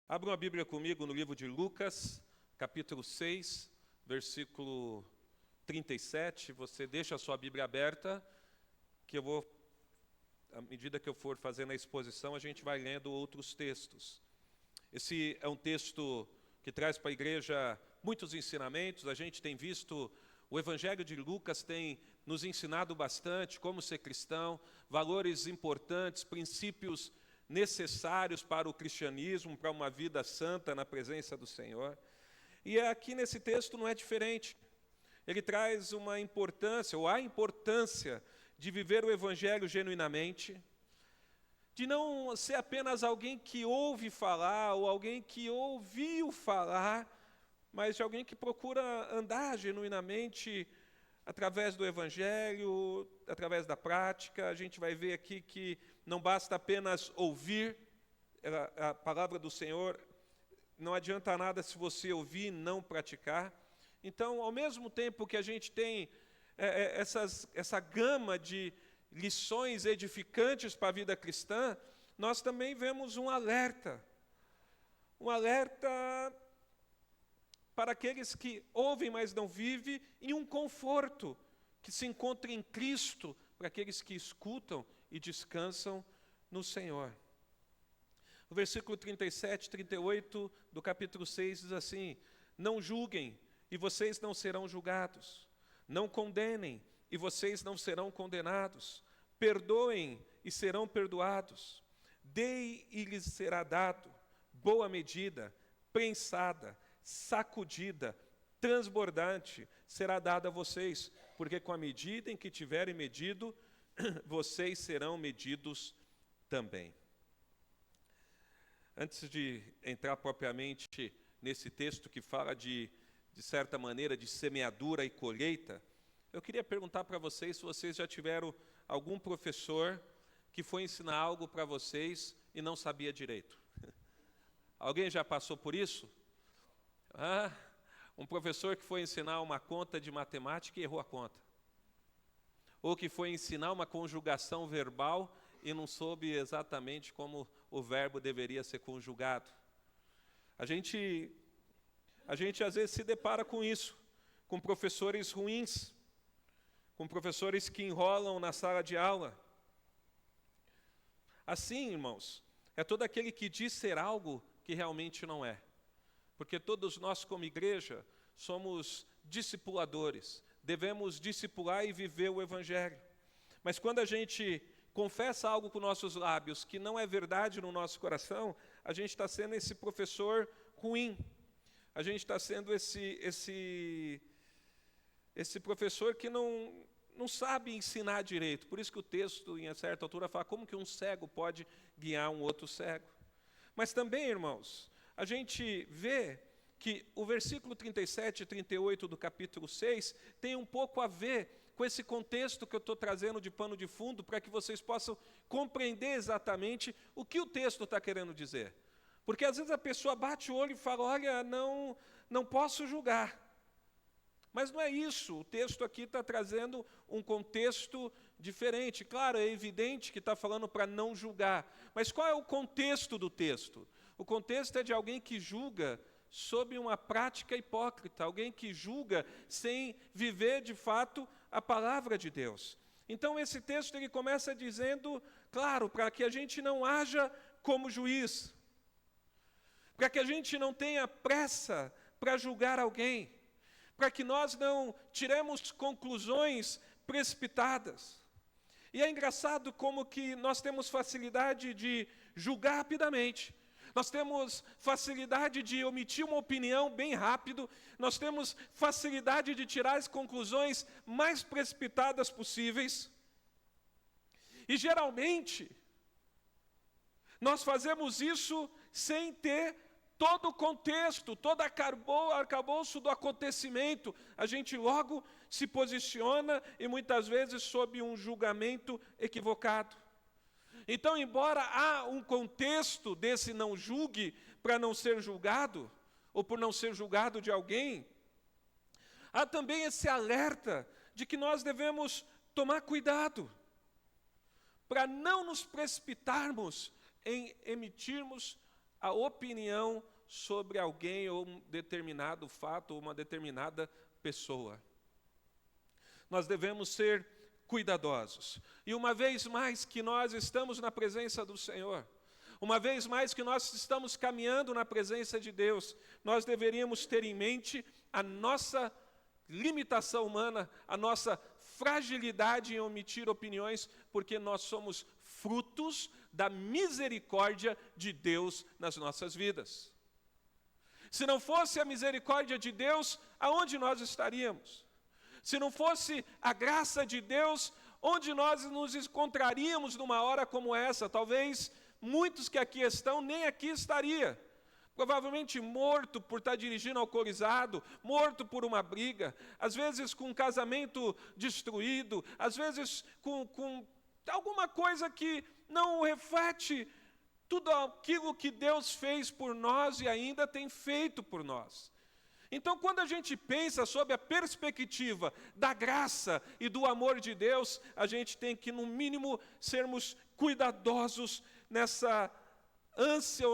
Abram a Bíblia comigo no livro de Lucas, capítulo 6, versículo 37. Você deixa a sua Bíblia aberta, que eu vou, à medida que eu for fazendo a exposição, a gente vai lendo outros textos. Esse é um texto que traz para a igreja muitos ensinamentos. A gente tem visto, o Evangelho de Lucas tem nos ensinado bastante como ser cristão, valores importantes, princípios necessários para o cristianismo, para uma vida santa na presença do Senhor. E aqui nesse texto não é diferente. Ele traz uma importância, ou a importância de viver o Evangelho genuinamente, de não ser apenas alguém que ouve falar, ou alguém que ouviu falar, mas de alguém que procura andar genuinamente através do Evangelho, através da prática. A gente vai ver aqui que não basta apenas ouvir a palavra do Senhor, não adianta nada se você ouvir e não praticar. Então, ao mesmo tempo que a gente tem essa gama de lições edificantes para a vida cristã, nós também vemos um alerta para aqueles que ouvem, mas não vivem, e um conforto que se encontra em Cristo para aqueles que escutam e descansam no Senhor. O versículo 37, 38 do capítulo 6 diz assim: não julguem, e vocês não serão julgados. Não condenem, e vocês não serão condenados. Perdoem, e serão perdoados. Dei, e lhes será dado. Boa medida, prensada, sacudida, transbordante, será dada a vocês, porque com a medida em que tiverem medido, vocês serão medidos também. Antes de entrar propriamente nesse texto que fala de certa maneira, de semeadura e colheita, eu queria perguntar para vocês se vocês já tiveram algum professor que foi ensinar algo para vocês e não sabia direito. Alguém já passou por isso? Um professor que foi ensinar uma conta de matemática e errou a conta. Ou que foi ensinar uma conjugação verbal e não soube exatamente como o verbo deveria ser conjugado. A gente às vezes se depara com isso, com professores ruins, com professores que enrolam na sala de aula. Assim, irmãos, é todo aquele que diz ser algo que realmente não é. Porque todos nós, como igreja, somos discipuladores, devemos discipular e viver o Evangelho. Mas quando a gente confessa algo com nossos lábios que não é verdade no nosso coração, a gente está sendo esse professor ruim. A gente está sendo esse professor que não sabe ensinar direito. Por isso que o texto, em certa altura, fala como que um cego pode guiar um outro cego. Mas também, irmãos, a gente vê que o versículo 37 e 38 do capítulo 6 tem um pouco a ver com esse contexto que eu estou trazendo de pano de fundo, para que vocês possam compreender exatamente o que o texto está querendo dizer. Porque às vezes a pessoa bate o olho e fala, olha, não posso julgar. Mas não é isso, o texto aqui está trazendo um contexto diferente. Claro, é evidente que está falando para não julgar, mas qual é o contexto do texto? O contexto é de alguém que julga sob uma prática hipócrita, alguém que julga sem viver de fato a palavra de Deus. Então esse texto ele começa dizendo, claro, para que a gente não haja como juiz, para que a gente não tenha pressa para julgar alguém, para que nós não tiremos conclusões precipitadas. E é engraçado como que nós temos facilidade de julgar rapidamente, nós temos facilidade de omitir uma opinião bem rápido, nós temos facilidade de tirar as conclusões mais precipitadas possíveis. E geralmente, nós fazemos isso sem ter todo o contexto, todo o arcabouço do acontecimento. A gente logo se posiciona e muitas vezes sob um julgamento equivocado. Então, embora há um contexto desse não julgue para não ser julgado, ou por não ser julgado de alguém, há também esse alerta de que nós devemos tomar cuidado para não nos precipitarmos em emitirmos a opinião sobre alguém ou um determinado fato ou uma determinada pessoa. Nós devemos ser cuidadosos. E uma vez mais que nós estamos na presença do Senhor, uma vez mais que nós estamos caminhando na presença de Deus, nós deveríamos ter em mente a nossa limitação humana, a nossa fragilidade em omitir opiniões, porque nós somos frutos da misericórdia de Deus nas nossas vidas. Se não fosse a misericórdia de Deus, aonde nós estaríamos? Se não fosse a graça de Deus, onde nós nos encontraríamos numa hora como essa? Talvez muitos que aqui estão, nem aqui estaria. Provavelmente morto por estar dirigindo alcoolizado, morto por uma briga, às vezes com um casamento destruído, às vezes com alguma coisa que não reflete tudo aquilo que Deus fez por nós e ainda tem feito por nós. Então, quando a gente pensa sobre a perspectiva da graça e do amor de Deus, a gente tem que, no mínimo, sermos cuidadosos nessa ânsia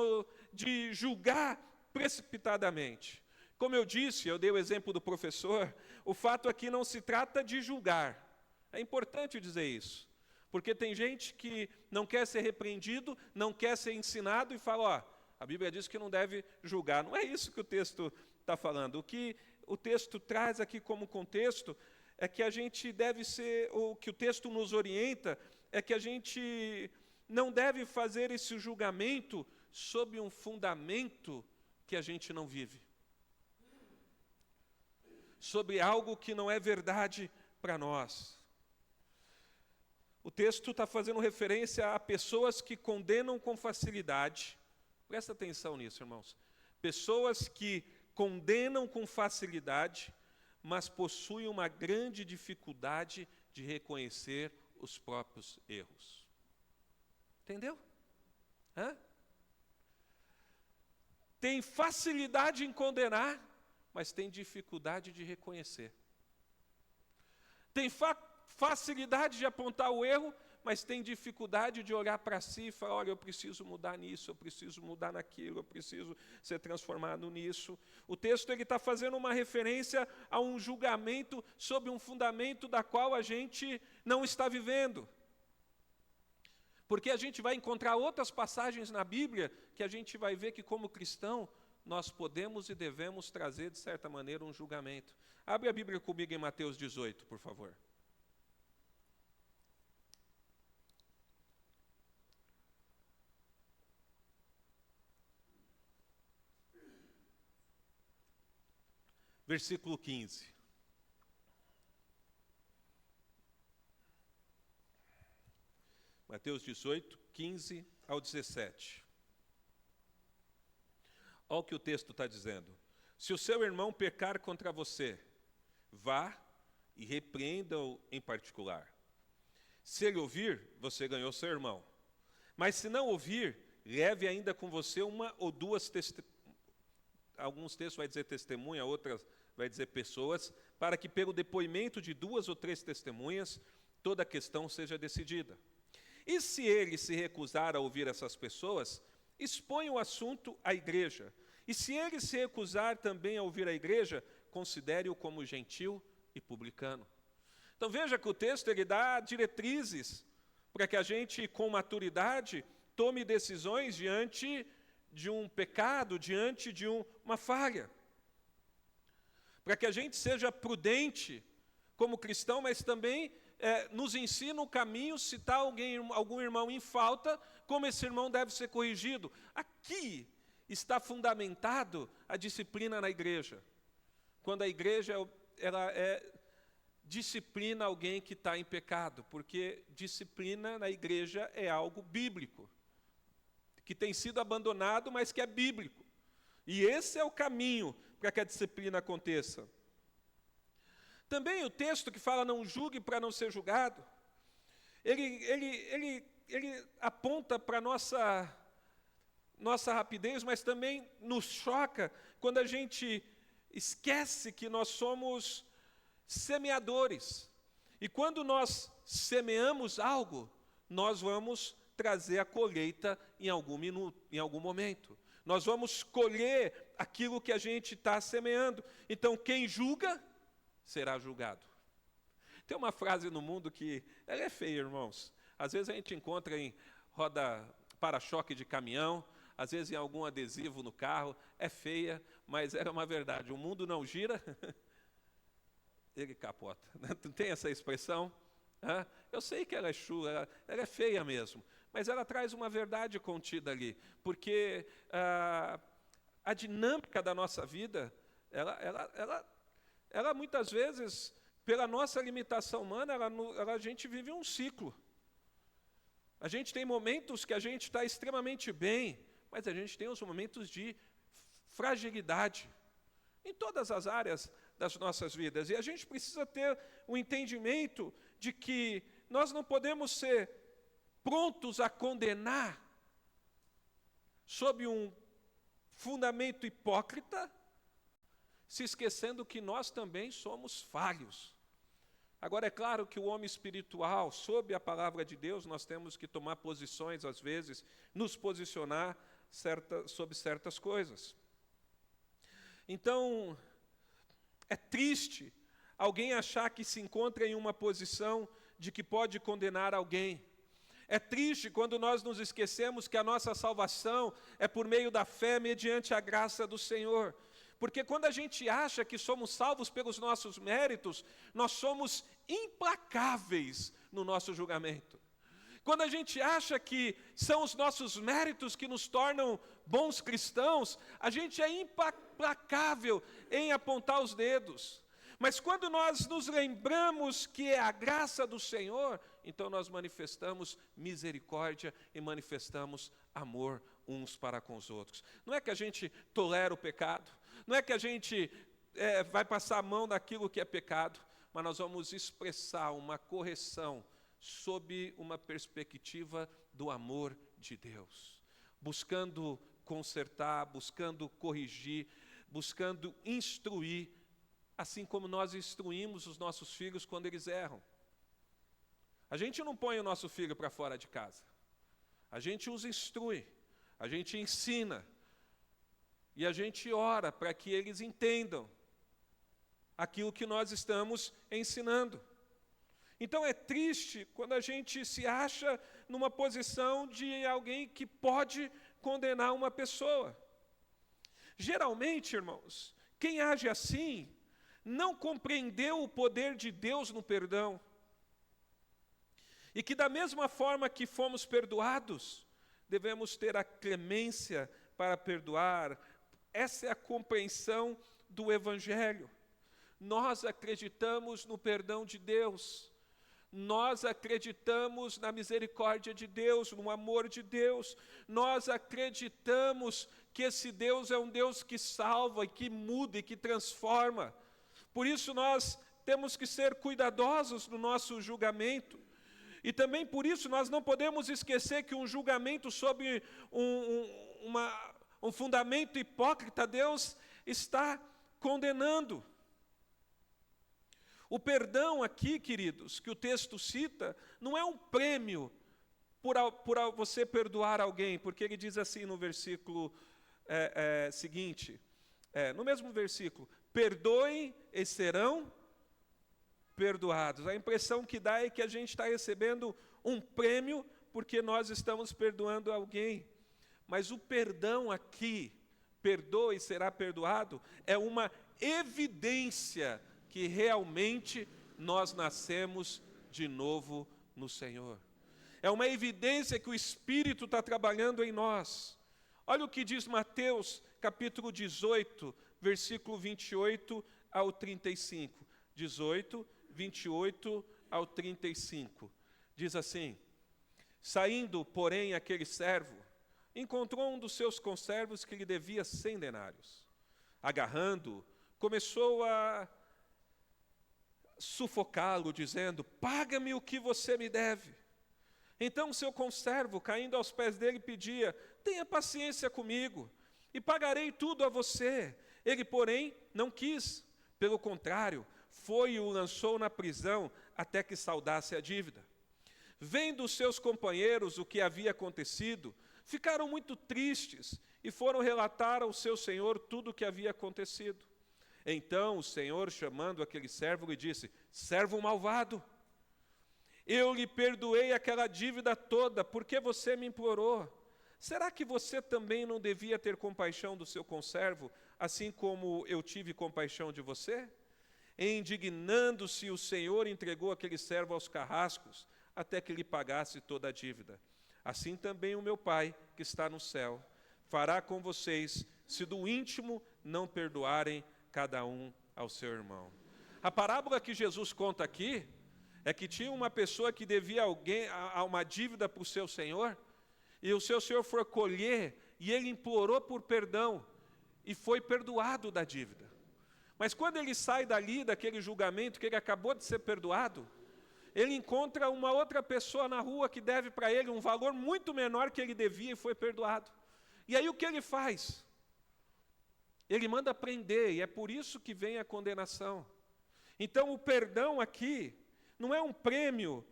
de julgar precipitadamente. Como eu disse, eu dei o exemplo do professor, o fato aqui não se trata de julgar. É importante dizer isso, porque tem gente que não quer ser repreendido, não quer ser ensinado e fala, a Bíblia diz que não deve julgar. Não é isso que o texto está falando. O que o texto traz aqui como contexto é que a gente deve ser, o que o texto nos orienta, é que a gente não deve fazer esse julgamento sob um fundamento que a gente não vive. Sobre algo que não é verdade para nós. O texto está fazendo referência a pessoas que condenam com facilidade. Presta atenção nisso, irmãos. Pessoas que condenam com facilidade, mas possuem uma grande dificuldade de reconhecer os próprios erros. Entendeu? Tem facilidade em condenar, mas tem dificuldade de reconhecer. Tem facilidade de apontar o erro, mas tem dificuldade de olhar para si e falar, olha, eu preciso mudar nisso, eu preciso mudar naquilo, eu preciso ser transformado nisso. O texto está fazendo uma referência a um julgamento sob um fundamento da qual a gente não está vivendo. Porque a gente vai encontrar outras passagens na Bíblia que a gente vai ver que, como cristão, nós podemos e devemos trazer, de certa maneira, um julgamento. Abre a Bíblia comigo em Mateus 18, por favor. Versículo 15. Mateus 18, 15 ao 17. Olha o que o texto está dizendo. Se o seu irmão pecar contra você, vá e repreenda-o em particular. Se ele ouvir, você ganhou seu irmão. Mas se não ouvir, leve ainda com você uma ou duas testemunhas. Alguns textos vai dizer testemunha, outras vai dizer pessoas, para que pelo depoimento de 2 ou 3 testemunhas, toda a questão seja decidida. E se ele se recusar a ouvir essas pessoas, expõe o assunto à igreja. E se ele se recusar também a ouvir a igreja, considere-o como gentil e publicano. Então veja que o texto ele dá diretrizes para que a gente, com maturidade, tome decisões diante de um pecado, diante de uma falha. Para que a gente seja prudente como cristão, mas também nos ensina o caminho, se está algum irmão em falta, como esse irmão deve ser corrigido. Aqui está fundamentado a disciplina na igreja. Quando a igreja disciplina alguém que está em pecado, porque disciplina na igreja é algo bíblico, que tem sido abandonado, mas que é bíblico. E esse é o caminho para que a disciplina aconteça. Também o texto que fala não julgue para não ser julgado, ele aponta para a nossa rapidez, mas também nos choca quando a gente esquece que nós somos semeadores. E quando nós semeamos algo, nós vamos trazer a colheita em algum minuto, em algum momento. Nós vamos colher aquilo que a gente está semeando. Então, quem julga, será julgado. Tem uma frase no mundo que, ela é feia, irmãos. Às vezes a gente encontra em roda para-choque de caminhão, às vezes em algum adesivo no carro, é feia, mas era uma verdade. O mundo não gira, ele capota. Não tem essa expressão? Eu sei que ela é chula, ela é feia mesmo, mas ela traz uma verdade contida ali, porque a dinâmica da nossa vida, ela muitas vezes, pela nossa limitação humana, a gente vive um ciclo. A gente tem momentos que a gente está extremamente bem, mas a gente tem os momentos de fragilidade em todas as áreas das nossas vidas. E a gente precisa ter o entendimento de que nós não podemos ser prontos a condenar sob um fundamento hipócrita, se esquecendo que nós também somos falhos. Agora, é claro que o homem espiritual, sob a palavra de Deus, nós temos que tomar posições, às vezes, nos posicionar sobre certas coisas. Então, é triste alguém achar que se encontra em uma posição de que pode condenar alguém. É triste quando nós nos esquecemos que a nossa salvação é por meio da fé, mediante a graça do Senhor. Porque quando a gente acha que somos salvos pelos nossos méritos, nós somos implacáveis no nosso julgamento. Quando a gente acha que são os nossos méritos que nos tornam bons cristãos, a gente é implacável em apontar os dedos. Mas quando nós nos lembramos que é a graça do Senhor, então nós manifestamos misericórdia e manifestamos amor uns para com os outros. Não é que a gente tolera o pecado, não é que a gente vai passar a mão naquilo que é pecado, mas nós vamos expressar uma correção sob uma perspectiva do amor de Deus, buscando consertar, buscando corrigir, buscando instruir, assim como nós instruímos os nossos filhos quando eles erram. A gente não põe o nosso filho para fora de casa, a gente os instrui, a gente ensina, e a gente ora para que eles entendam aquilo que nós estamos ensinando. Então é triste quando a gente se acha numa posição de alguém que pode condenar uma pessoa. Geralmente, irmãos, quem age assim não compreendeu o poder de Deus no perdão. E que da mesma forma que fomos perdoados, devemos ter a clemência para perdoar. Essa é a compreensão do Evangelho. Nós acreditamos no perdão de Deus. Nós acreditamos na misericórdia de Deus, no amor de Deus. Nós acreditamos que esse Deus é um Deus que salva, e que muda e que transforma. Por isso nós temos que ser cuidadosos no nosso julgamento. E também por isso nós não podemos esquecer que um julgamento sob um fundamento hipócrita, Deus está condenando. O perdão aqui, queridos, que o texto cita, não é um prêmio por você perdoar alguém, porque ele diz assim no versículo seguinte, no mesmo versículo, perdoem e serão perdoados. A impressão que dá é que a gente está recebendo um prêmio porque nós estamos perdoando alguém. Mas o perdão aqui, perdoe e será perdoado, é uma evidência que realmente nós nascemos de novo no Senhor. É uma evidência que o Espírito está trabalhando em nós. Olha o que diz Mateus, capítulo 18, versículo 28 ao 35. 18, 28 ao 35. Diz assim: saindo, porém, aquele servo, encontrou um dos seus conservos que lhe devia 100 denários. Agarrando-o, começou a sufocá-lo, dizendo: paga-me o que você me deve. Então seu conservo, caindo aos pés dele, pedia: tenha paciência comigo, e pagarei tudo a você. Ele, porém, não quis. Pelo contrário, foi e o lançou na prisão até que saldasse a dívida. Vendo os seus companheiros o que havia acontecido, ficaram muito tristes e foram relatar ao seu senhor tudo o que havia acontecido. Então o senhor, chamando aquele servo, lhe disse: servo malvado, eu lhe perdoei aquela dívida toda, porque você me implorou. Será que você também não devia ter compaixão do seu conservo, assim como eu tive compaixão de você? E, indignando-se, o senhor entregou aquele servo aos carrascos, até que lhe pagasse toda a dívida. Assim também o meu Pai, que está no céu, fará com vocês, se do íntimo não perdoarem cada um ao seu irmão. A parábola que Jesus conta aqui é que tinha uma pessoa que devia uma dívida para o seu senhor, e o seu senhor foi colher, e ele implorou por perdão, e foi perdoado da dívida. Mas quando ele sai dali, daquele julgamento, que ele acabou de ser perdoado, ele encontra uma outra pessoa na rua que deve para ele um valor muito menor que ele devia e foi perdoado. E aí o que ele faz? Ele manda prender, e é por isso que vem a condenação. Então o perdão aqui não é um prêmio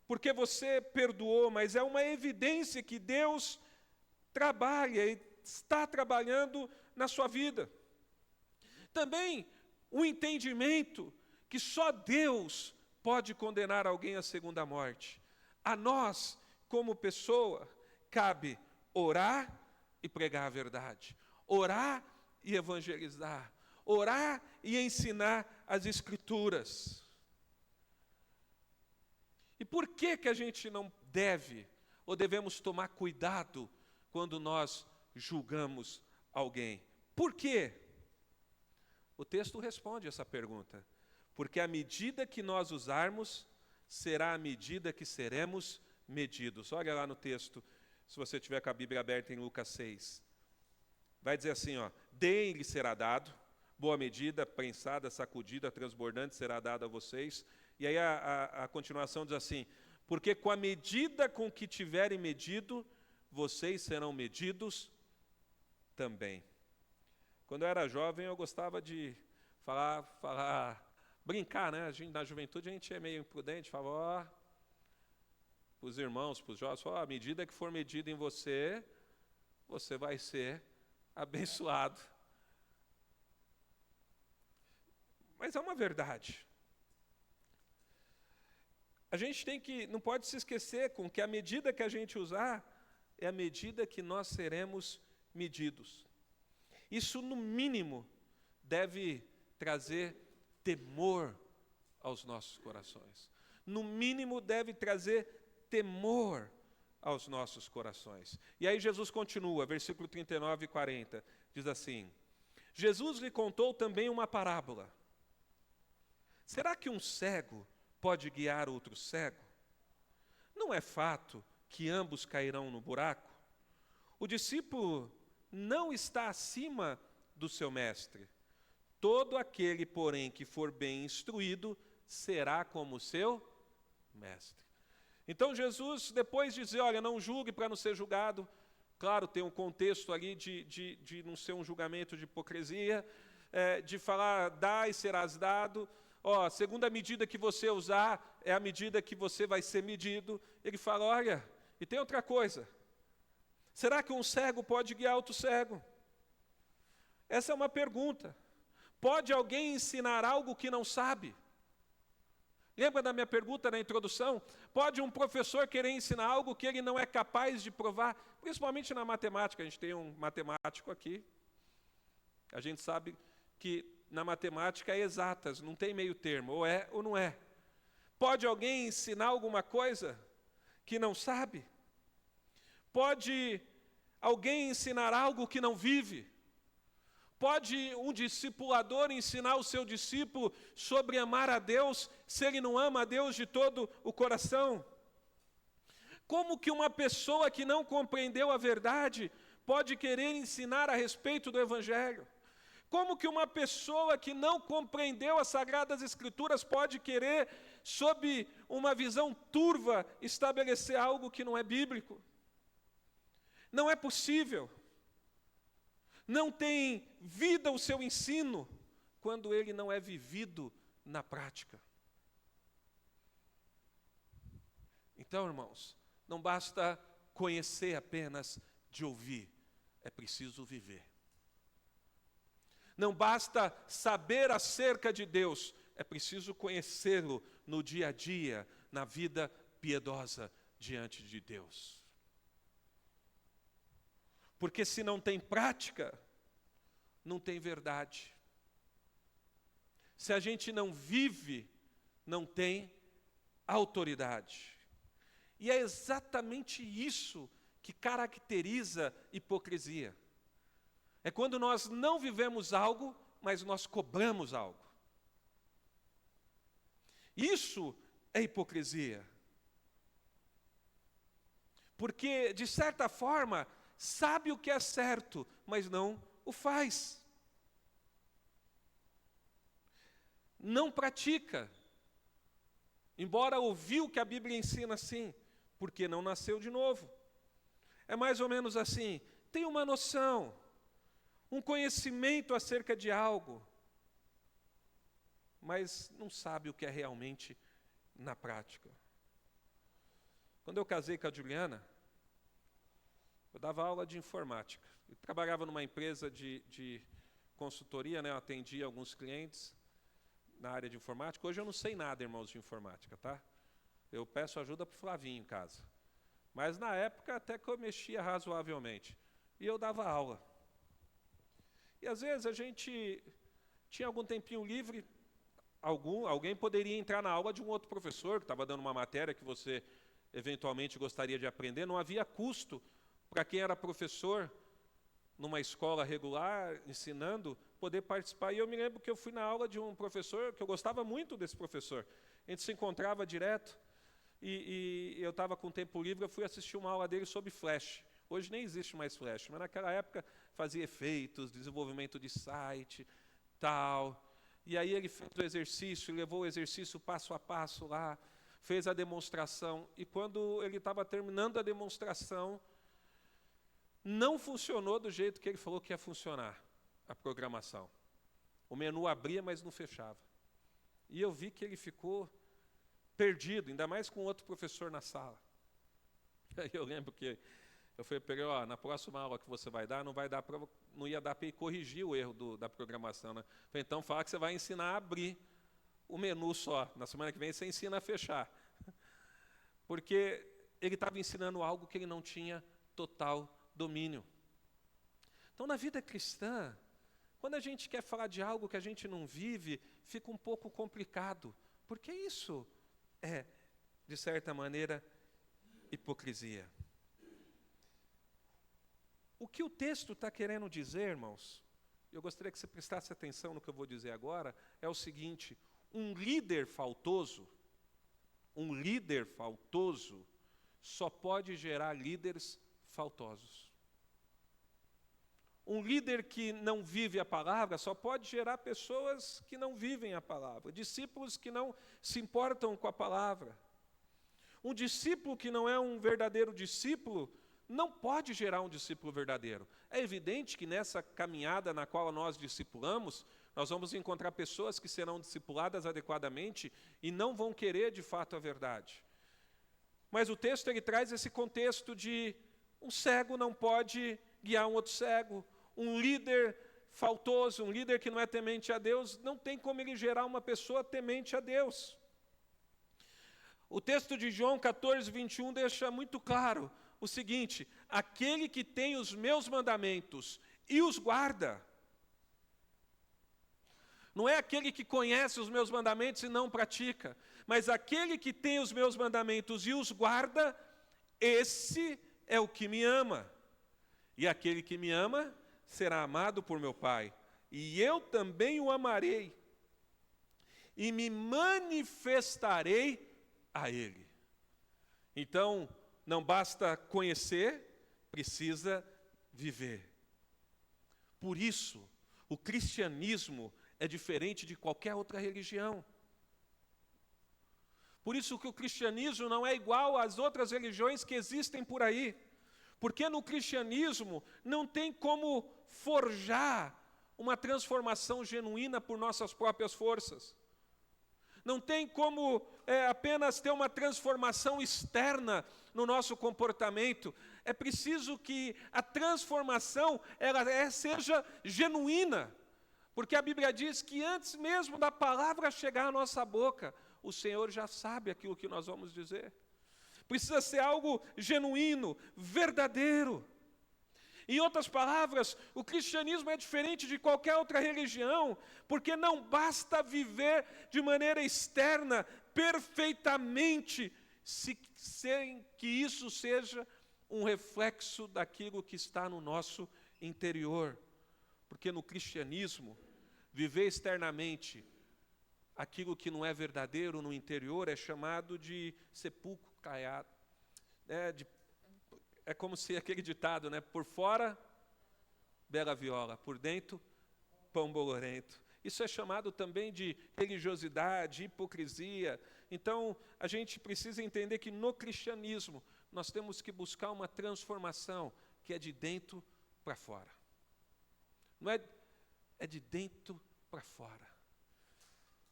porque você perdoou, mas é uma evidência que Deus trabalha e está trabalhando na sua vida. Também o entendimento que só Deus pode condenar alguém à segunda morte. A nós, como pessoa, cabe orar e pregar a verdade, orar e evangelizar, orar e ensinar as Escrituras. E por que a gente não deve ou devemos tomar cuidado quando nós julgamos alguém? Por quê? O texto responde essa pergunta. Porque a medida que nós usarmos será a medida que seremos medidos. Olha lá no texto, se você tiver com a Bíblia aberta em Lucas 6. Vai dizer assim, deem-lhe será dado, boa medida, prensada, sacudida, transbordante será dada a vocês. E aí a continuação diz assim: porque com a medida com que tiverem medido, vocês serão medidos também. Quando eu era jovem, eu gostava de brincar, né? Na juventude a gente é meio imprudente, falava, para os irmãos, para os jovens, à medida que for medido em você, você vai ser abençoado. Mas é uma verdade. A gente não pode se esquecer com que a medida que a gente usar é a medida que nós seremos medidos. Isso, no mínimo, deve trazer temor aos nossos corações. No mínimo, deve trazer temor aos nossos corações. E aí Jesus continua, versículo 39 e 40, diz assim: Jesus lhe contou também uma parábola. Será que um cego pode guiar outro cego? Não é fato que ambos cairão no buraco? O discípulo não está acima do seu mestre. Todo aquele, porém, que for bem instruído, será como seu mestre. Então Jesus, depois de dizer, olha, não julgue para não ser julgado, claro, tem um contexto ali de não ser um julgamento de hipocrisia, de falar, dá e serás dado, segunda medida que você usar, é a medida que você vai ser medido. Ele fala, olha, e tem outra coisa, será que um cego pode guiar outro cego? Essa é uma pergunta. Pode alguém ensinar algo que não sabe? Lembra da minha pergunta na introdução? Pode um professor querer ensinar algo que ele não é capaz de provar? Principalmente na matemática, a gente tem um matemático aqui. A gente sabe que na matemática é exatas, não tem meio termo, ou é ou não é. Pode alguém ensinar alguma coisa que não sabe? Pode alguém ensinar algo que não vive? Pode um discipulador ensinar o seu discípulo sobre amar a Deus, se ele não ama a Deus de todo o coração? Como que uma pessoa que não compreendeu a verdade pode querer ensinar a respeito do Evangelho? Como que uma pessoa que não compreendeu as Sagradas Escrituras pode querer, sob uma visão turva, estabelecer algo que não é bíblico? Não é possível. Não tem vida o seu ensino quando ele não é vivido na prática. Então, irmãos, não basta conhecer apenas de ouvir, é preciso viver. Não basta saber acerca de Deus, é preciso conhecê-lo no dia a dia, na vida piedosa diante de Deus. Porque se não tem prática, não tem verdade. Se a gente não vive, não tem autoridade. E é exatamente isso que caracteriza hipocrisia. É quando nós não vivemos algo, mas nós cobramos algo. Isso é hipocrisia. Porque, de certa forma, sabe o que é certo, mas não o faz. Não pratica. Embora ouviu que a Bíblia ensina assim, porque não nasceu de novo. É mais ou menos assim, tem uma noção, um conhecimento acerca de algo, mas não sabe o que é realmente na prática. Quando eu casei com a Juliana, eu dava aula de informática. Eu trabalhava numa empresa de consultoria, né? Eu atendia alguns clientes na área de informática. Hoje eu não sei nada, irmãos, de informática, tá? Eu peço ajuda para o Flavinho em casa. Mas na época até que eu mexia razoavelmente. E eu dava aula. E às vezes a gente tinha algum tempinho livre, alguém poderia entrar na aula de um outro professor que estava dando uma matéria que você eventualmente gostaria de aprender. Não havia custo para quem era professor numa escola regular, ensinando, poder participar. E eu me lembro que eu fui na aula de um professor, que eu gostava muito desse professor. A gente se encontrava direto, e eu estava com tempo livre, eu fui assistir uma aula dele sobre Flash. Hoje nem existe mais Flash, mas naquela época fazia efeitos, desenvolvimento de site, tal. E aí ele fez o exercício, levou o exercício passo a passo lá, fez a demonstração, e quando ele estava terminando a demonstração, não funcionou do jeito que ele falou que ia funcionar, a programação. O menu abria, mas não fechava. E eu vi que ele ficou perdido, ainda mais com outro professor na sala. Aí eu lembro que eu falei para ele, na próxima aula que você vai dar, não ia dar para ele corrigir o erro da programação. Né? Falei, então fala que você vai ensinar a abrir o menu só. Na semana que vem você ensina a fechar. Porque ele estava ensinando algo que ele não tinha total domínio. Então, na vida cristã, quando a gente quer falar de algo que a gente não vive, fica um pouco complicado, porque isso é, de certa maneira, hipocrisia. O que o texto está querendo dizer, irmãos, eu gostaria que você prestasse atenção no que eu vou dizer agora, é o seguinte: um líder faltoso só pode gerar líderes faltosos. Um líder que não vive a palavra só pode gerar pessoas que não vivem a palavra, discípulos que não se importam com a palavra. Um discípulo que não é um verdadeiro discípulo não pode gerar um discípulo verdadeiro. É evidente que nessa caminhada na qual nós discipulamos, nós vamos encontrar pessoas que serão discipuladas adequadamente e não vão querer de fato a verdade. Mas o texto ele traz esse contexto de um cego não pode guiar um outro cego, um líder faltoso, um líder que não é temente a Deus, não tem como ele gerar uma pessoa temente a Deus. O texto de João 14, 21 deixa muito claro o seguinte: aquele que tem os meus mandamentos e os guarda, não é aquele que conhece os meus mandamentos e não pratica, mas aquele que tem os meus mandamentos e os guarda, esse é o que me ama. E aquele que me ama será amado por meu Pai, e eu também o amarei, e me manifestarei a Ele. Então, não basta conhecer, precisa viver. Por isso, o cristianismo é diferente de qualquer outra religião. Por isso que o cristianismo não é igual às outras religiões que existem por aí. Porque no cristianismo não tem como forjar uma transformação genuína por nossas próprias forças. Não tem como apenas ter uma transformação externa no nosso comportamento. É preciso que a transformação seja genuína. Porque a Bíblia diz que antes mesmo da palavra chegar à nossa boca, o Senhor já sabe aquilo que nós vamos dizer. Precisa ser algo genuíno, verdadeiro. Em outras palavras, o cristianismo é diferente de qualquer outra religião, porque não basta viver de maneira externa, perfeitamente, sem que isso seja um reflexo daquilo que está no nosso interior. Porque no cristianismo, viver externamente aquilo que não é verdadeiro no interior é chamado de sepulcro caiado. É como se aquele ditado, né? Por fora, bela viola, por dentro, pão bolorento. Isso é chamado também de religiosidade, hipocrisia. Então, a gente precisa entender que no cristianismo, nós temos que buscar uma transformação que é de dentro para fora. Não é de dentro para fora.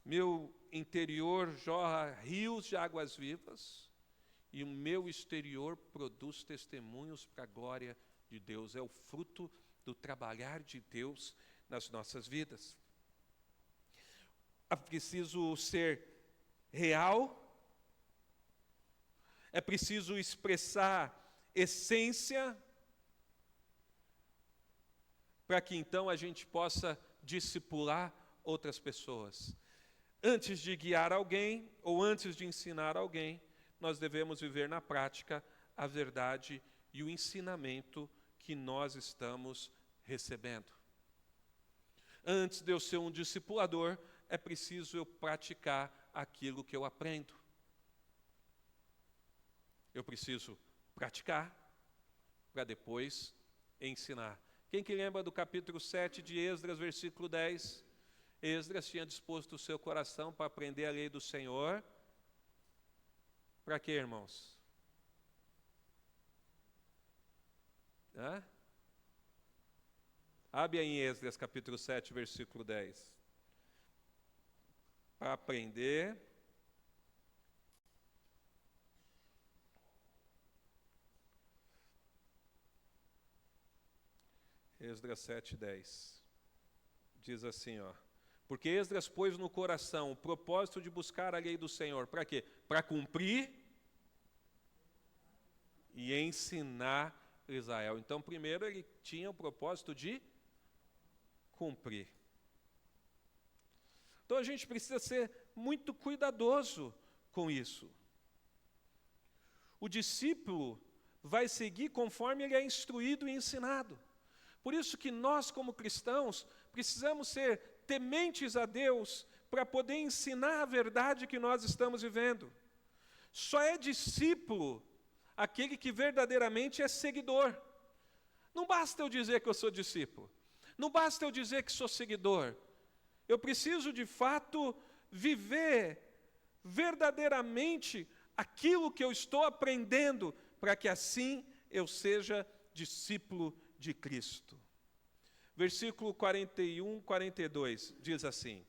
Meu interior jorra rios de águas vivas, e o meu exterior produz testemunhos para a glória de Deus. É o fruto do trabalhar de Deus nas nossas vidas. É preciso ser real, é preciso expressar essência, para que então a gente possa discipular outras pessoas. Antes de guiar alguém, ou antes de ensinar alguém, nós devemos viver na prática a verdade e o ensinamento que nós estamos recebendo. Antes de eu ser um discipulador, é preciso eu praticar aquilo que eu aprendo. Eu preciso praticar para depois ensinar. Quem que lembra do capítulo 7 de Esdras, versículo 10? Esdras tinha disposto o seu coração para aprender a lei do Senhor. Para quê, irmãos? Abre aí em Esdras, capítulo 7, versículo 10. Para aprender. Esdras 7, 10. Diz assim, porque Esdras pôs no coração o propósito de buscar a lei do Senhor. Para quê? Para cumprir e ensinar Israel. Então, primeiro ele tinha o propósito de cumprir. Então, a gente precisa ser muito cuidadoso com isso. O discípulo vai seguir conforme ele é instruído e ensinado. Por isso que nós, como cristãos, precisamos ser tementes a Deus para poder ensinar a verdade que nós estamos vivendo. Só é discípulo aquele que verdadeiramente é seguidor. Não basta eu dizer que eu sou discípulo. Não basta eu dizer que sou seguidor. Eu preciso, de fato, viver verdadeiramente aquilo que eu estou aprendendo, para que assim eu seja discípulo de Cristo. Versículo 41, 42, diz assim: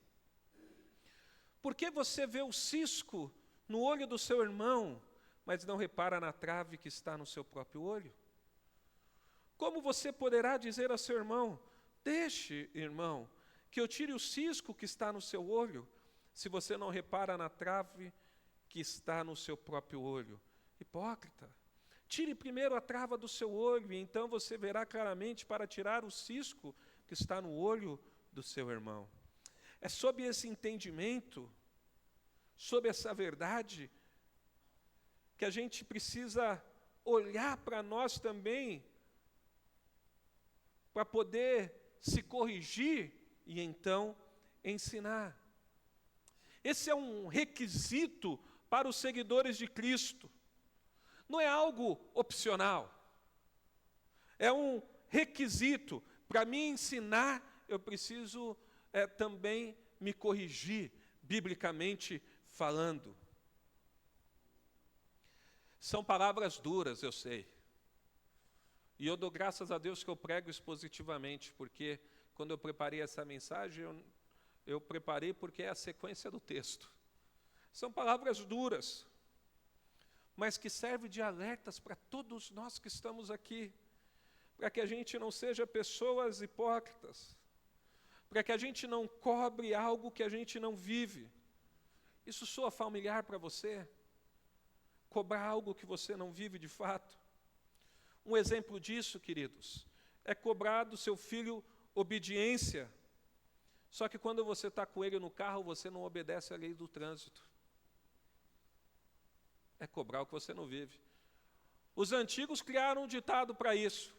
por que você vê o cisco no olho do seu irmão, mas não repara na trave que está no seu próprio olho? Como você poderá dizer a seu irmão: deixe, irmão, que eu tire o cisco que está no seu olho, se você não repara na trave que está no seu próprio olho? Hipócrita! Tire primeiro a trava do seu olho, e então você verá claramente para tirar o cisco que está no olho do seu irmão. É sob esse entendimento, sob essa verdade, que a gente precisa olhar para nós também, para poder se corrigir e então ensinar. Esse é um requisito para os seguidores de Cristo. Não é algo opcional. É um requisito. Para me ensinar, eu preciso também me corrigir, biblicamente falando. São palavras duras, eu sei. E eu dou graças a Deus que eu prego expositivamente, porque quando eu preparei essa mensagem, eu preparei porque é a sequência do texto. São palavras duras. mas que serve de alertas para todos nós que estamos aqui, para que a gente não seja pessoas hipócritas, para que a gente não cobre algo que a gente não vive. Isso soa familiar para você? Cobrar algo que você não vive de fato? Um exemplo disso, queridos, é cobrar do seu filho obediência. Só que quando você está com ele no carro, você não obedece à lei do trânsito. É cobrar o que você não vive. Os antigos criaram um ditado para isso.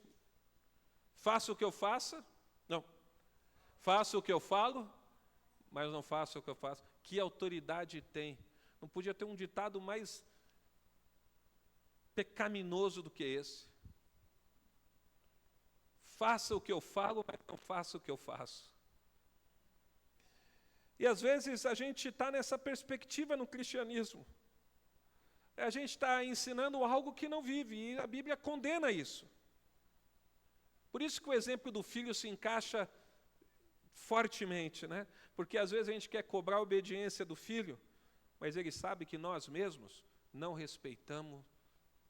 Faça o que eu faça, não. Faça o que eu falo, mas não faça o que eu faço. Que autoridade tem? Não podia ter um ditado mais pecaminoso do que esse. Faça o que eu falo, mas não faça o que eu faço. E às vezes a gente está nessa perspectiva no cristianismo. A gente está ensinando algo que não vive, e a Bíblia condena isso. Por isso que o exemplo do filho se encaixa fortemente, né? Porque às vezes a gente quer cobrar a obediência do filho, mas ele sabe que nós mesmos não respeitamos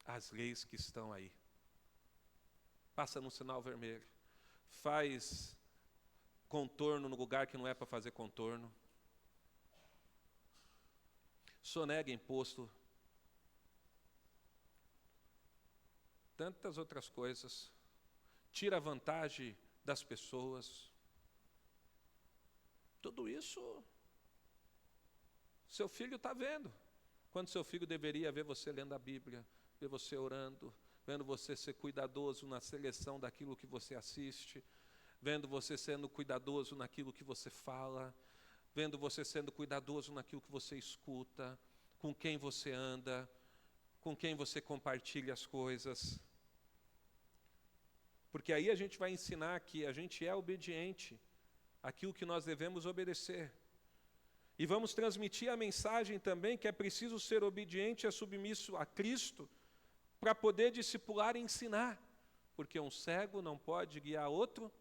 as leis que estão aí. Passa no sinal vermelho, faz contorno no lugar que não é para fazer contorno, sonega imposto, tantas outras coisas, tira vantagem das pessoas. Tudo isso, seu filho está vendo. Quando seu filho deveria ver você lendo a Bíblia, ver você orando, vendo você ser cuidadoso na seleção daquilo que você assiste, vendo você sendo cuidadoso naquilo que você fala, vendo você sendo cuidadoso naquilo que você escuta, com quem você anda, com quem você compartilha as coisas. Porque aí a gente vai ensinar que a gente é obediente àquilo que nós devemos obedecer. E vamos transmitir a mensagem também que é preciso ser obediente e submisso a Cristo para poder discipular e ensinar. Porque um cego não pode guiar outro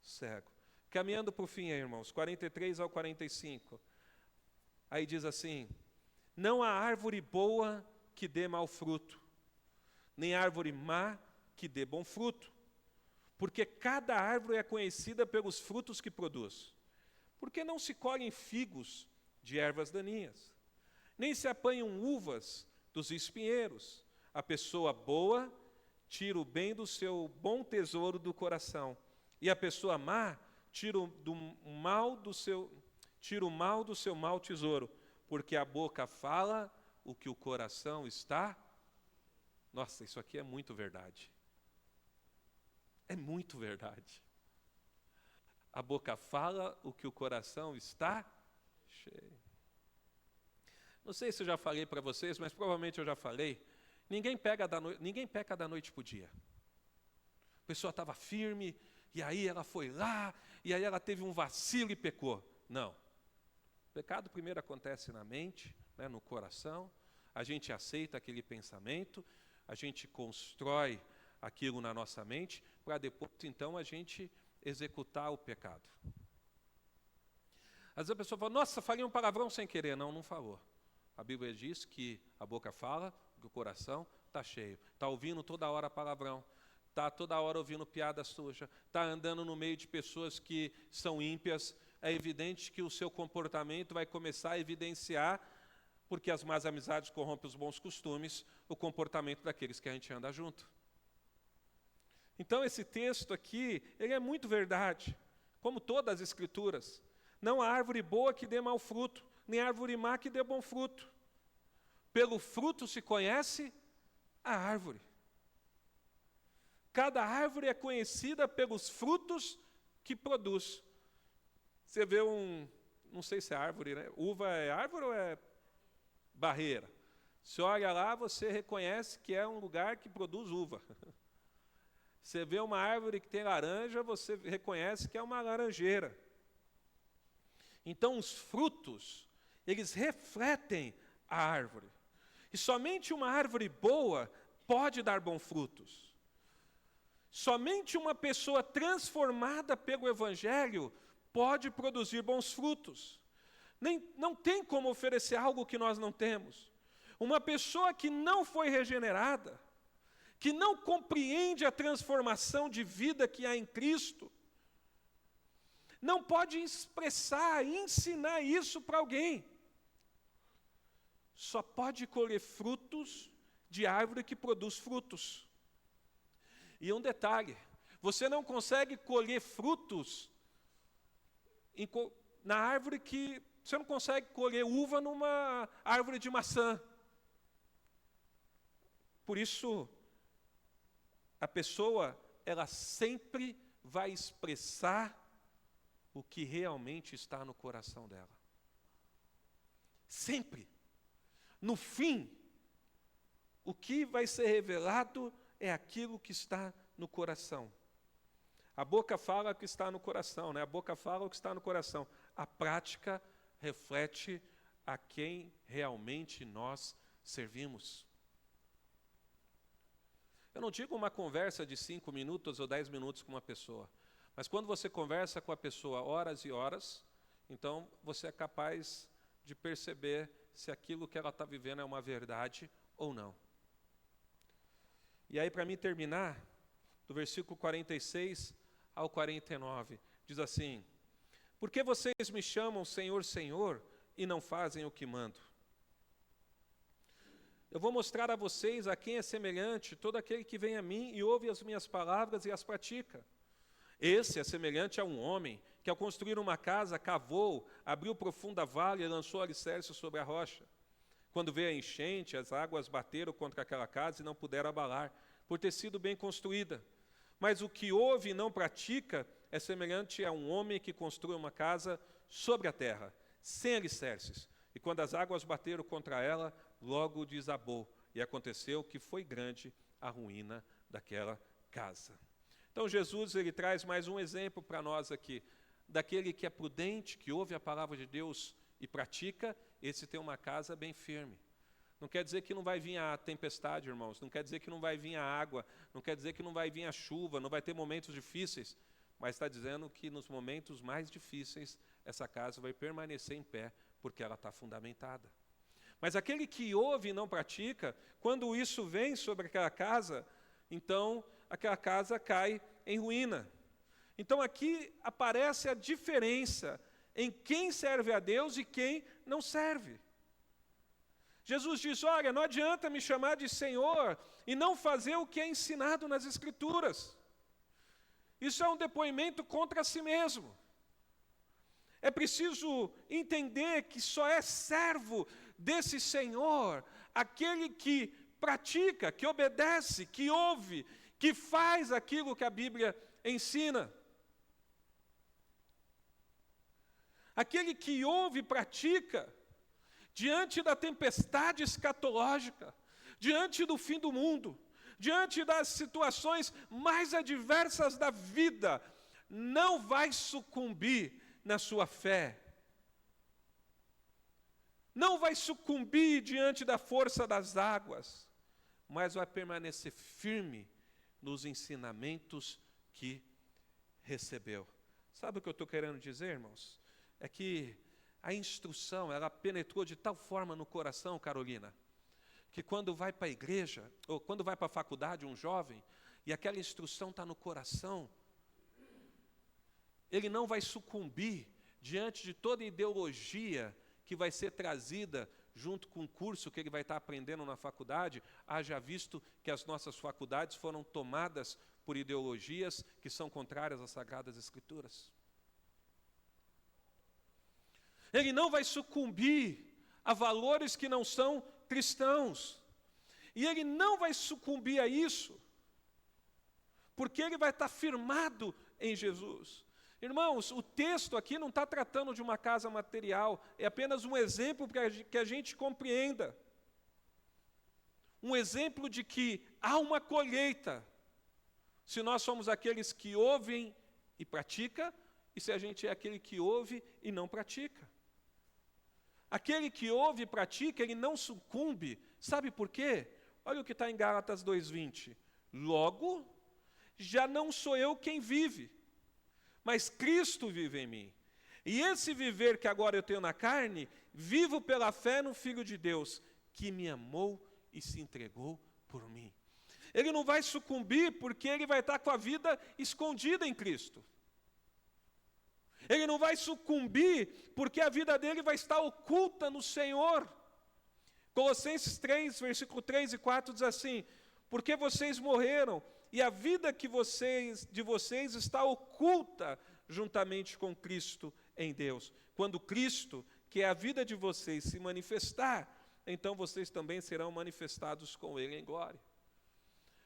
cego. Caminhando para o fim, irmãos, 43 ao 45. Aí diz assim: não há árvore boa que dê mau fruto, nem árvore má que dê bom fruto. Porque cada árvore é conhecida pelos frutos que produz. Porque não se colhem figos de ervas daninhas, nem se apanham uvas dos espinheiros. A pessoa boa tira o bem do seu bom tesouro do coração, e a pessoa má tira o mal do seu mau tesouro, porque a boca fala o que o coração está. Nossa, isso aqui é muito verdade. É muito verdade. A boca fala o que o coração está cheio. Não sei se eu já falei para vocês, mas provavelmente eu já falei. Ninguém peca da noite para o dia. A pessoa estava firme, e aí ela foi lá, e aí ela teve um vacilo e pecou. Não. O pecado primeiro acontece na mente, né, no coração. A gente aceita aquele pensamento, a gente constrói aquilo na nossa mente, para depois, então, a gente executar o pecado. Às vezes a pessoa fala: nossa, falei um palavrão sem querer. Não, não falou. A Bíblia diz que a boca fala, que o coração está cheio. Está ouvindo toda hora palavrão, está toda hora ouvindo piada suja, está andando no meio de pessoas que são ímpias. É evidente que o seu comportamento vai começar a evidenciar, porque as más amizades corrompem os bons costumes, o comportamento daqueles que a gente anda junto. Então esse texto aqui, ele é muito verdade, como todas as Escrituras. Não há árvore boa que dê mau fruto, nem árvore má que dê bom fruto. Pelo fruto se conhece a árvore. Cada árvore é conhecida pelos frutos que produz. Você vê não sei se é árvore, né? Uva é árvore ou é barreira? Você olha lá, você reconhece que é um lugar que produz uva. Você vê uma árvore que tem laranja, você reconhece que é uma laranjeira. Então, os frutos, eles refletem a árvore. E somente uma árvore boa pode dar bons frutos. Somente uma pessoa transformada pelo Evangelho pode produzir bons frutos. Não tem como oferecer algo que nós não temos. Uma pessoa que não foi regenerada, que não compreende a transformação de vida que há em Cristo, não pode expressar, ensinar isso para alguém. Só pode colher frutos de árvore que produz frutos. E um detalhe, você não consegue colher frutos na árvore que... Você não consegue colher uva numa árvore de maçã. Por isso, a pessoa, ela sempre vai expressar o que realmente está no coração dela. Sempre. No fim, o que vai ser revelado é aquilo que está no coração. A boca fala o que está no coração, né? A boca fala o que está no coração. A prática reflete a quem realmente nós servimos. Eu não digo uma conversa de 5 minutos ou 10 minutos com uma pessoa, mas quando você conversa com a pessoa horas e horas, então você é capaz de perceber se aquilo que ela está vivendo é uma verdade ou não. E aí, para mim terminar, do versículo 46 ao 49, diz assim: por que vocês me chamam Senhor, Senhor, e não fazem o que mando? Eu vou mostrar a vocês a quem é semelhante todo aquele que vem a mim e ouve as minhas palavras e as pratica. Esse é semelhante a um homem que, ao construir uma casa, cavou, abriu profunda vala e lançou alicerce sobre a rocha. Quando veio a enchente, as águas bateram contra aquela casa e não puderam abalar, por ter sido bem construída. Mas o que ouve e não pratica é semelhante a um homem que construiu uma casa sobre a terra, sem alicerces. E quando as águas bateram contra ela, logo desabou. E aconteceu que foi grande a ruína daquela casa. Então Jesus, ele traz mais um exemplo para nós aqui, daquele que é prudente, que ouve a palavra de Deus e pratica, esse tem uma casa bem firme. Não quer dizer que não vai vir a tempestade, irmãos, não quer dizer que não vai vir a água, não quer dizer que não vai vir a chuva, não vai ter momentos difíceis, mas está dizendo que nos momentos mais difíceis, essa casa vai permanecer em pé, porque ela está fundamentada. Mas aquele que ouve e não pratica, quando isso vem sobre aquela casa, então aquela casa cai em ruína. Então aqui aparece a diferença em quem serve a Deus e quem não serve. Jesus diz: olha, não adianta me chamar de Senhor e não fazer o que é ensinado nas Escrituras. Isso é um depoimento contra si mesmo. É preciso entender que só é servo desse Senhor aquele que pratica, que obedece, que ouve, que faz aquilo que a Bíblia ensina. Aquele que ouve e pratica, diante da tempestade escatológica, diante do fim do mundo, diante das situações mais adversas da vida, não vai sucumbir na sua fé. Não vai sucumbir diante da força das águas, mas vai permanecer firme nos ensinamentos que recebeu. Sabe o que eu estou querendo dizer, irmãos? É que a instrução, ela penetrou de tal forma no coração, Carolina, que quando vai para a igreja, ou quando vai para a faculdade, um jovem, e aquela instrução está no coração, ele não vai sucumbir diante de toda ideologia que vai ser trazida junto com o curso que ele vai estar aprendendo na faculdade, haja visto que as nossas faculdades foram tomadas por ideologias que são contrárias às Sagradas Escrituras. Ele não vai sucumbir a valores que não são cristãos. E ele não vai sucumbir a isso, porque ele vai estar firmado em Jesus. Irmãos, o texto aqui não está tratando de uma casa material, é apenas um exemplo para que a gente compreenda. Um exemplo de que há uma colheita, se nós somos aqueles que ouvem e praticam, e se a gente é aquele que ouve e não pratica. Aquele que ouve e pratica, ele não sucumbe. Sabe por quê? Olha o que está em Gálatas 2:20. Logo, já não sou eu quem vive, mas Cristo vive em mim. E esse viver que agora eu tenho na carne, vivo pela fé no Filho de Deus, que me amou e se entregou por mim. Ele não vai sucumbir porque ele vai estar com a vida escondida em Cristo. Ele não vai sucumbir porque a vida dele vai estar oculta no Senhor. Colossenses 3, versículo 3 e 4 diz assim: porque vocês morreram e a vida de vocês está oculta juntamente com Cristo em Deus. Quando Cristo, que é a vida de vocês, se manifestar, então vocês também serão manifestados com Ele em glória.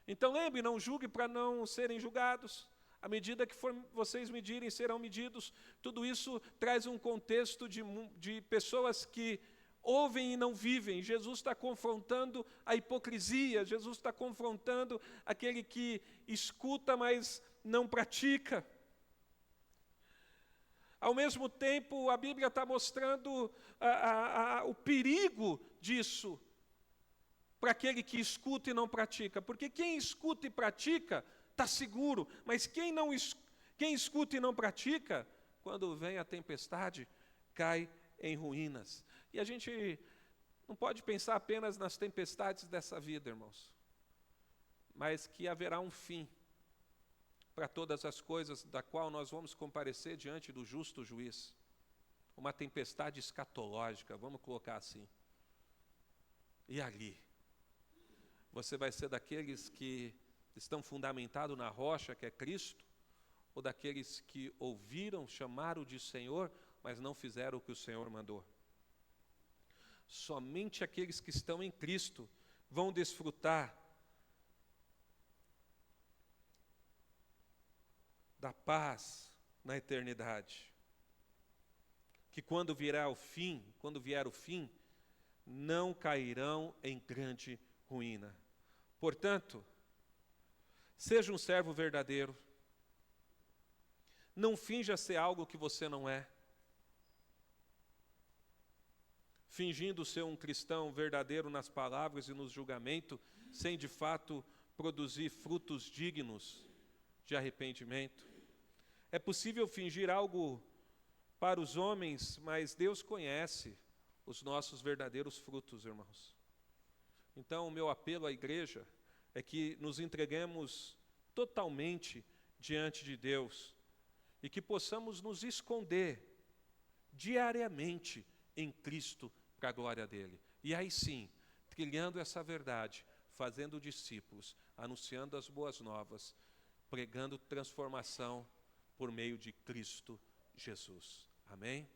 Então lembre, não julgue para não serem julgados. À medida que vocês medirem, serão medidos. Tudo isso traz um contexto de pessoas que ouvem e não vivem. Jesus está confrontando a hipocrisia. Jesus está confrontando aquele que escuta, mas não pratica. Ao mesmo tempo, a Bíblia está mostrando o perigo disso para aquele que escuta e não pratica. Porque quem escuta e pratica está seguro, mas quem escuta e não pratica, quando vem a tempestade, cai em ruínas. E a gente não pode pensar apenas nas tempestades dessa vida, irmãos, mas que haverá um fim para todas as coisas, da qual nós vamos comparecer diante do justo juiz. Uma tempestade escatológica, vamos colocar assim. E ali, você vai ser daqueles que estão fundamentados na rocha, que é Cristo, ou daqueles que ouviram, chamaram de Senhor, mas não fizeram o que o Senhor mandou. Somente aqueles que estão em Cristo vão desfrutar da paz na eternidade. Que quando vier o fim, não cairão em grande ruína. Portanto, seja um servo verdadeiro. Não finja ser algo que você não é. Fingindo ser um cristão verdadeiro nas palavras e no julgamento, sem de fato produzir frutos dignos de arrependimento. É possível fingir algo para os homens, mas Deus conhece os nossos verdadeiros frutos, irmãos. Então, o meu apelo à igreja é que nos entreguemos totalmente diante de Deus e que possamos nos esconder diariamente em Cristo para a glória dele. E aí sim, trilhando essa verdade, fazendo discípulos, anunciando as boas novas, pregando transformação por meio de Cristo Jesus. Amém?